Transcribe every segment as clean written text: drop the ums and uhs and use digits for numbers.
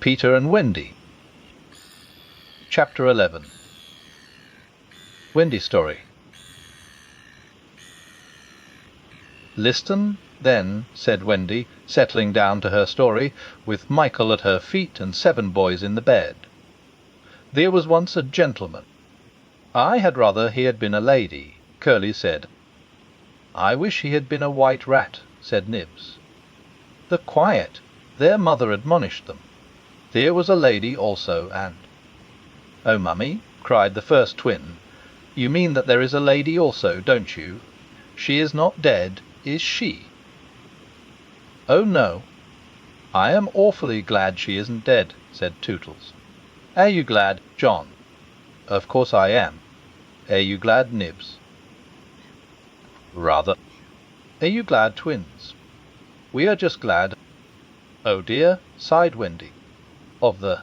Peter and Wendy. Chapter 11. Wendy Story. "Listen, then," said Wendy, settling down to her story, with Michael at her feet and 7 boys in the bed. "There was once a gentleman. I had rather he had been a lady," Curly said. "I wish he had been a white rat," said Nibs. "The quiet!" Their mother admonished them. There was a lady also, and— "Oh, mummy," cried the first twin, "you mean that there is a lady also, don't you? She is not dead, is she?" "Oh, no." "I am awfully glad she isn't dead," said Tootles. "Are you glad, John?" "Of course I am." "Are you glad, Nibs?" "Rather." "Are you glad, twins?" "We are just glad." "Oh dear," sighed Wendy. "Of the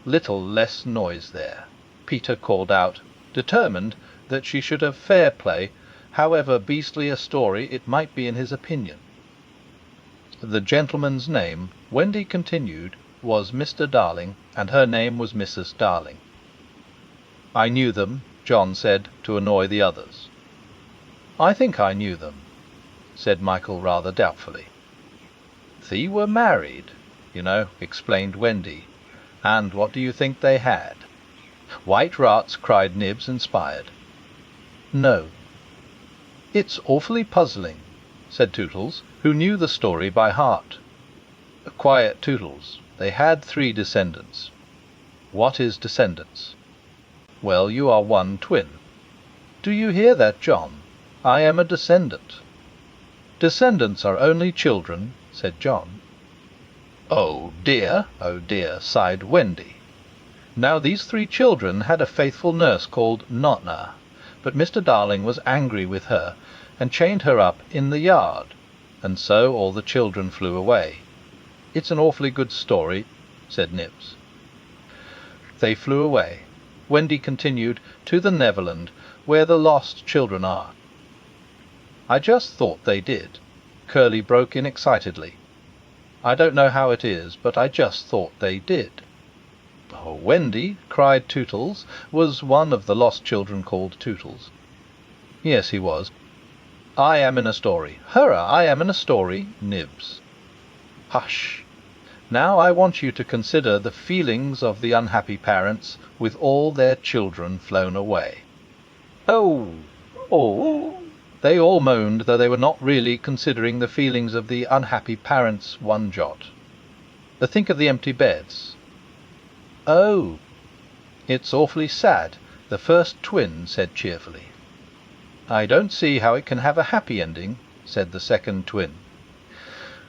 little less noise there," Peter called out, determined that she should have fair play, however beastly a story it might be in his opinion. The gentleman's name, Wendy continued, was Mr. Darling, and her name was Mrs. Darling. "I knew them," John said, to annoy the others. "I think I knew them," said Michael rather doubtfully. "They were married, you know," explained Wendy. "And what do you think they had?" "White rats," cried Nibs, inspired. "No." "It's awfully puzzling," said Tootles, who knew the story by heart. "Quiet, Tootles. They had 3 descendants." "What is descendants?" "Well, you are one twin." "Do you hear that, John? I am a descendant." "Descendants are only children," said John. Oh dear," sighed Wendy. Now these 3 children had a faithful nurse called Nonna, but Mr. Darling was angry with her and chained her up in the yard, and so all the children flew away. "It's an awfully good story," said Nibs. They flew away, Wendy continued, to the Neverland, where the lost children are. "I just thought they did," Curly broke in excitedly. "I don't know how it is, but I just thought they did." "Oh, Wendy," cried Tootles. Was one of the lost children called Tootles? Yes, he was. "I am in a story. Hurrah, I am in a story, Nibs." "Hush! Now I want you to consider the feelings of the unhappy parents with all their children flown away." "Oh! Oh!" They all moaned, though they were not really considering the feelings of the unhappy parents one jot. "Think of the empty beds." "Oh!" "It's awfully sad," the first twin said cheerfully. "I don't see how it can have a happy ending," said the second twin.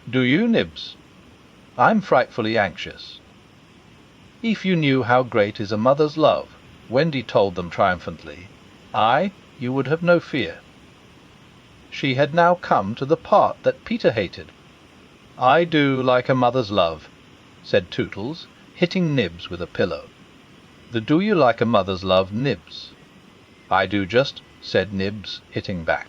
"Do you, Nibs?" "I'm frightfully anxious." "If you knew how great is a mother's love," Wendy told them triumphantly, "you would have no fear." She had now come to the part that Peter hated. "I do like a mother's love," said Tootles, hitting Nibs with a pillow. The "do you like a mother's love, Nibs?" "I do just," said Nibs, hitting back.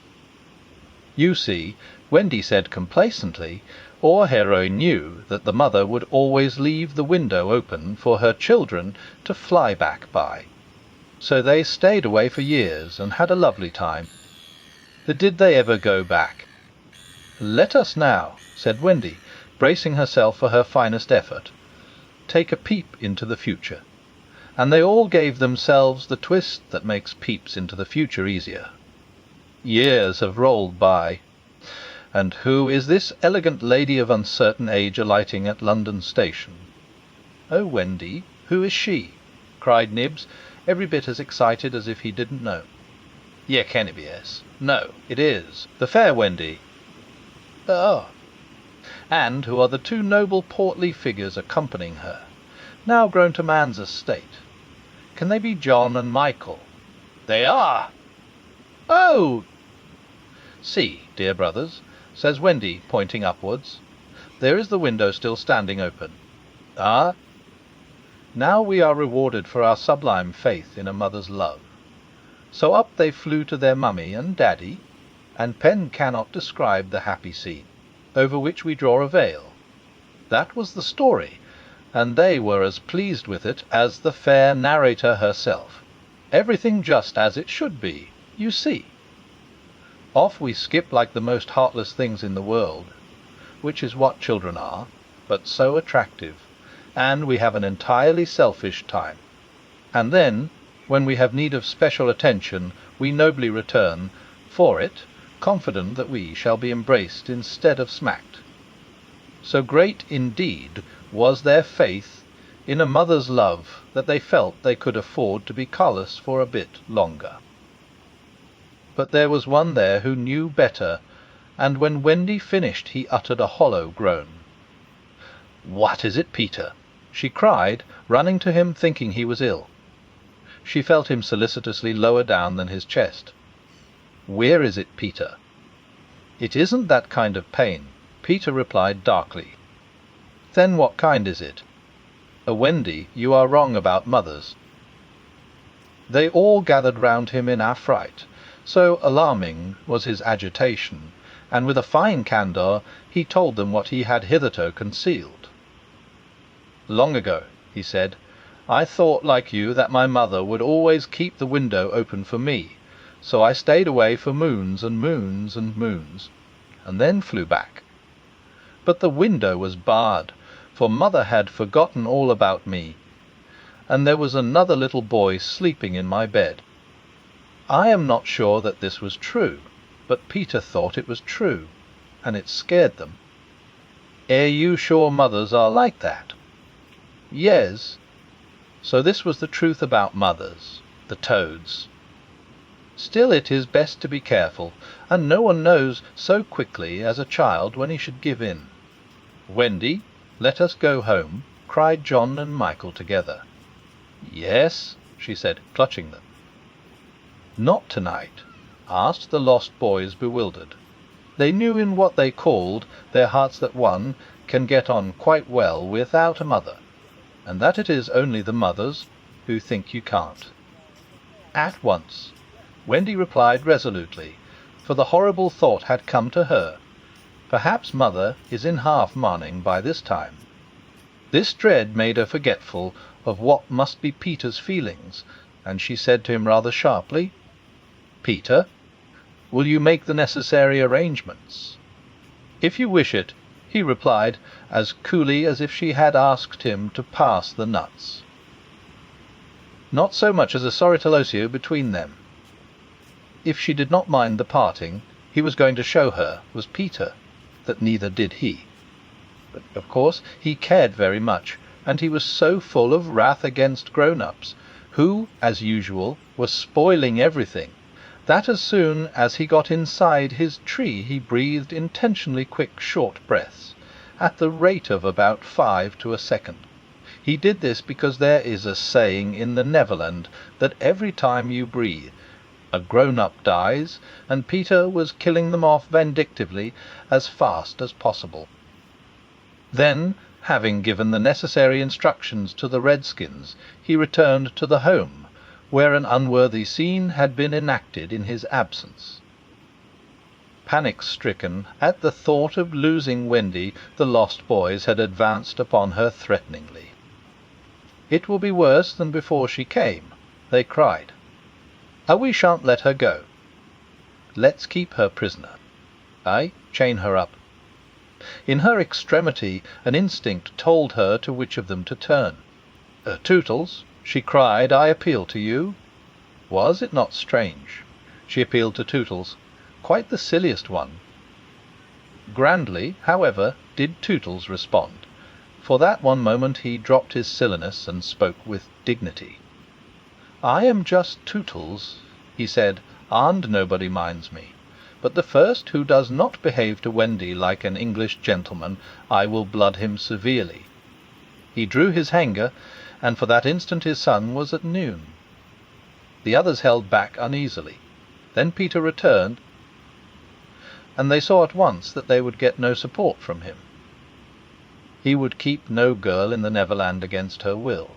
You see, Wendy said complacently, our heroine knew that the mother would always leave the window open for her children to fly back by. So they stayed away for years and had a lovely time. Did they ever go back? "Let us now," said Wendy, bracing herself for her finest effort, "take a peep into the future." And they all gave themselves the twist that makes peeps into the future easier. Years have rolled by. And who is this elegant lady of uncertain age alighting at London Station? "Oh, Wendy, who is she?" cried Nibs, every bit as excited as if he didn't know. "Ye can it be, yes. No, it is the fair Wendy." "Oh." "And who are the 2 noble portly figures accompanying her, now grown to man's estate? Can they be John and Michael?" "They are." "Oh!" "See, dear brothers," says Wendy, pointing upwards. "There is the window still standing open. Ah! Now we are rewarded for our sublime faith in a mother's love." So up they flew to their mummy and daddy, and pen cannot describe the happy scene, over which we draw a veil. That was the story, and they were as pleased with it as the fair narrator herself. Everything just as it should be, you see. Off we skip like the most heartless things in the world, which is what children are, but so attractive, and we have an entirely selfish time. And then, when we have need of special attention, we nobly return for it, confident that we shall be embraced instead of smacked. So great, indeed, was their faith in a mother's love that they felt they could afford to be callous for a bit longer. But there was one there who knew better, and when Wendy finished he uttered a hollow groan. "What is it, Peter?" she cried, running to him, thinking he was ill. She felt him solicitously lower down than his chest. "Where is it, Peter?" "It isn't that kind of pain," Peter replied darkly. "Then what kind is it?" "Wendy, you are wrong about mothers." They all gathered round him in affright, so alarming was his agitation, and with a fine candour he told them what he had hitherto concealed. "Long ago," he said, "I thought, like you, that my mother would always keep the window open for me, so I stayed away for moons and moons and moons, and then flew back. But the window was barred, for mother had forgotten all about me, and there was another little boy sleeping in my bed. I am not sure that this was true, but Peter thought it was true, and it scared them. Are you sure mothers are like that?" "Yes." So this was the truth about mothers, the toads. Still, it is best to be careful, and no one knows so quickly as a child when he should give in. "Wendy, let us go home," cried John and Michael together. "Yes," she said, clutching them. "Not tonight?" asked the lost boys, bewildered. They knew in what they called their hearts that one can get on quite well without a mother, and that it is only the mothers who think you can't. "At once," Wendy replied resolutely, for the horrible thought had come to her. Perhaps mother is in half-mourning by this time. This dread made her forgetful of what must be Peter's feelings, and she said to him rather sharply, "Peter, will you make the necessary arrangements?" "If you wish it," he replied, as coolly as if she had asked him to pass the nuts. Not so much as a soritolosio between them. If she did not mind the parting, he was going to show her, was Peter, that neither did he. But, of course, he cared very much, and he was so full of wrath against grown-ups, who, as usual, were spoiling everything, that as soon as he got inside his tree he breathed intentionally quick short breaths, at the rate of about 5 to a second. He did this because there is a saying in the Neverland that every time you breathe, a grown-up dies, and Peter was killing them off vindictively as fast as possible. Then, having given the necessary instructions to the redskins, he returned to the home, where an unworthy scene had been enacted in his absence. Panic-stricken at the thought of losing Wendy, the lost boys had advanced upon her threateningly. "It will be worse than before she came," they cried. "We shan't let her go." "Let's keep her prisoner." "Aye, chain her up." In her extremity an instinct told her to which of them to turn. "Tootles," she cried, "I appeal to you." Was it not strange? She appealed to Tootles, quite the silliest one. Grandly, however, did Tootles respond. For that one moment he dropped his silliness and spoke with dignity. "I am just Tootles," he said, "and nobody minds me. But the first who does not behave to Wendy like an English gentleman, I will blood him severely." He drew his hanger, and for that instant his sun was at noon. The others held back uneasily. Then Peter returned, and they saw at once that they would get no support from him. He would keep no girl in the Neverland against her will.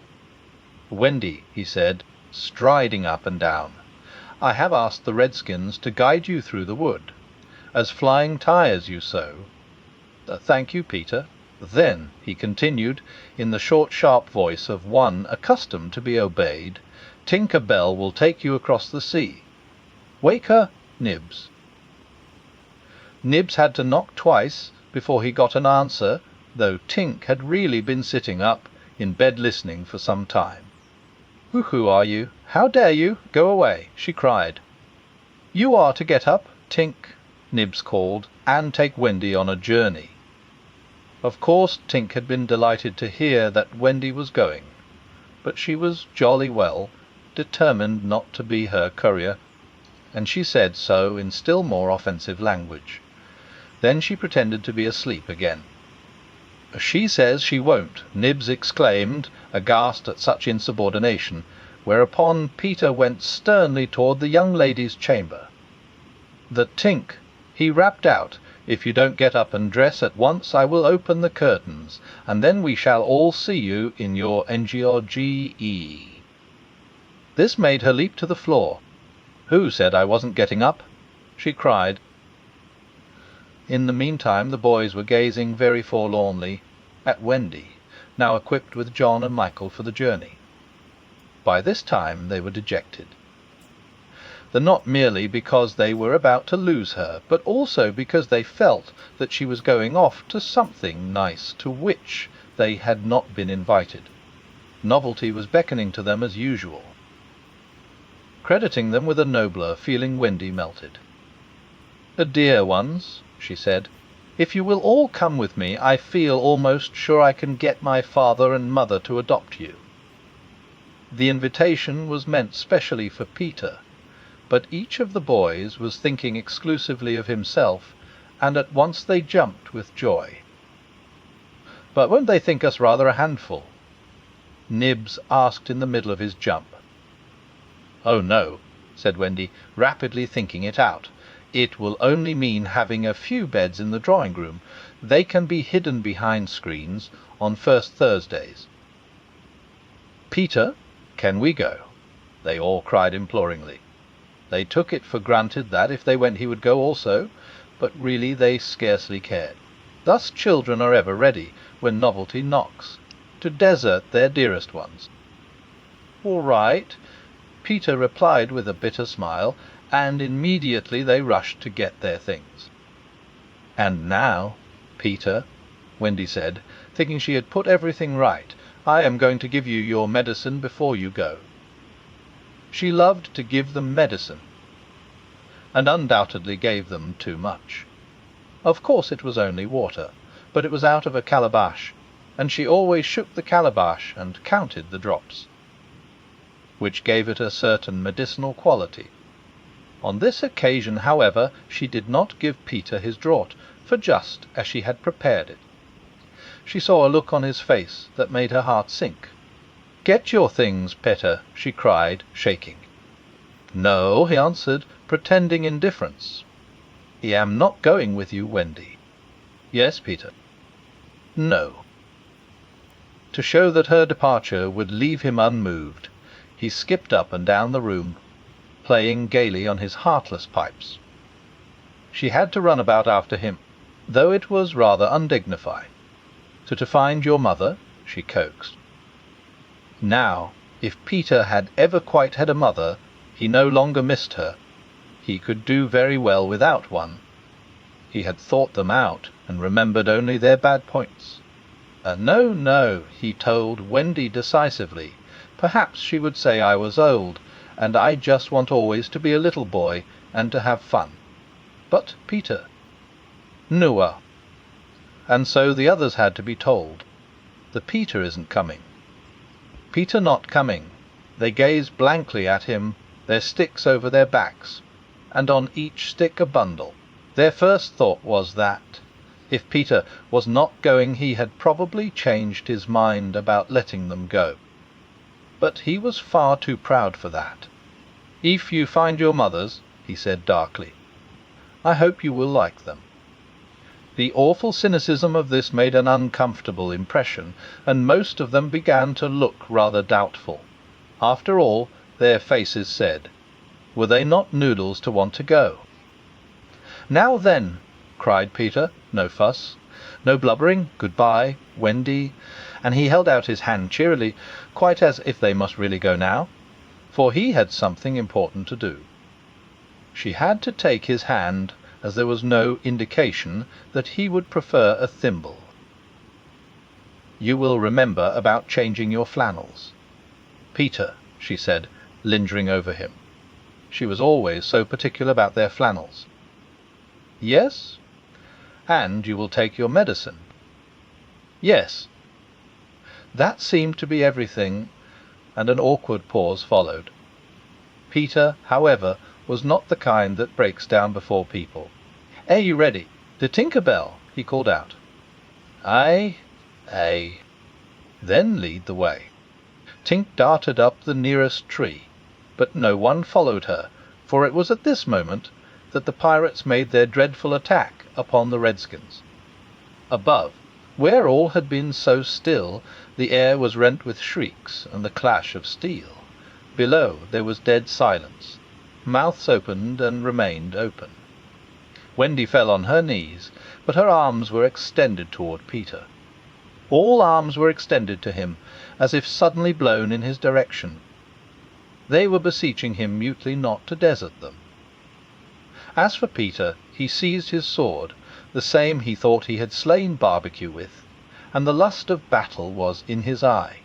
"Wendy," he said, striding up and down, "I have asked the redskins to guide you through the wood, as flying tires you sow." "Thank you, Peter." Then he continued, in the short, sharp voice of one accustomed to be obeyed, "Tinker Bell will take you across the sea. Wake her, Nibs." Nibs had to knock twice before he got an answer, though Tink had really been sitting up in bed listening for some time. "Who are you? How dare you? Go away!" she cried. "You are to get up, Tink," Nibs called, "and take Wendy on a journey." Of course Tink had been delighted to hear that Wendy was going, but she was jolly well determined not to be her courier, and she said so in still more offensive language. Then she pretended to be asleep again. "She says she won't," Nibs exclaimed, aghast at such insubordination, whereupon Peter went sternly toward the young lady's chamber. "The Tink," he rapped out, "if you don't get up and dress at once I will open the curtains, and then we shall all see you in your NGRGE." This made her leap to the floor. "Who said I wasn't getting up?" she cried. In the meantime the boys were gazing very forlornly at Wendy, now equipped with John and Michael for the journey. By this time they were dejected. Not merely because they were about to lose her, but also because they felt that she was going off to something nice to which they had not been invited. Novelty was beckoning to them as usual. Crediting them with a nobler feeling, Wendy melted. "Dear ones," she said, "if you will all come with me, I feel almost sure I can get my father and mother to adopt you." The invitation was meant specially for Peter, but each of the boys was thinking exclusively of himself, and at once they jumped with joy. "But won't they think us rather a handful?" Nibs asked in the middle of his jump. "Oh no," said Wendy, rapidly thinking it out. "It will only mean having a few beds in the drawing-room. They can be hidden behind screens on first Thursdays." "Peter, can we go?" they all cried imploringly. They took it for granted that, if they went, he would go also, but really they scarcely cared. Thus children are ever ready, when novelty knocks, to desert their dearest ones. "All right," Peter replied with a bitter smile, and immediately they rushed to get their things. "And now, Peter," Wendy said, thinking she had put everything right, "I am going to give you your medicine before you go." She loved to give them medicine, and undoubtedly gave them too much. Of course it was only water, but it was out of a calabash, and she always shook the calabash and counted the drops, which gave it a certain medicinal quality. On this occasion, however, she did not give Peter his draught, for just as she had prepared it. She saw a look on his face that made her heart sink. "Get your things, Peter," she cried, shaking. "No," he answered, pretending indifference. "I am not going with you, Wendy." "Yes, Peter." "No." To show that her departure would leave him unmoved, he skipped up and down the room, playing gaily on his heartless pipes. She had to run about after him, though it was rather undignified. "To find your mother?" she coaxed. Now, if Peter had ever quite had a mother, he no longer missed her. He could do very well without one. He had thought them out, and remembered only their bad points. No, no, he told Wendy decisively. Perhaps she would say I was old, and I just want always to be a little boy, and to have fun. But Peter? Nua. And so the others had to be told. The Peter isn't coming. Peter not coming. They gazed blankly at him, their sticks over their backs, and on each stick a bundle. Their first thought was that, if Peter was not going, he had probably changed his mind about letting them go. But he was far too proud for that. "If you find your mothers," he said darkly, "I hope you will like them." The awful cynicism of this made an uncomfortable impression, and most of them began to look rather doubtful. After all, their faces said, were they not noodles to want to go? "Now then," cried Peter, no fuss, No blubbering, goodbye, Wendy, and he held out his hand cheerily, quite as if they must really go now, for he had something important to do. She had to take his hand, as there was no indication that he would prefer a thimble. "You will remember about changing your flannels, Peter," she said, lingering over him. She was always so particular about their flannels. "Yes." "And you will take your medicine." "Yes." That seemed to be everything, and an awkward pause followed. Peter, however, was not the kind that breaks down before people. "Are you ready? The Tinker Bell," he called out. "Aye, aye." "Then lead the way." Tink darted up the nearest tree, but no one followed her, for it was at this moment that the pirates made their dreadful attack upon the redskins. Above, where all had been so still, the air was rent with shrieks and the clash of steel. Below there was dead silence. Mouths opened and remained open. Wendy fell on her knees, but her arms were extended toward Peter. All arms were extended to him, as if suddenly blown in his direction. They were beseeching him mutely not to desert them. As for Peter, he seized his sword, the same he thought he had slain Barbecue with, and the lust of battle was in his eye.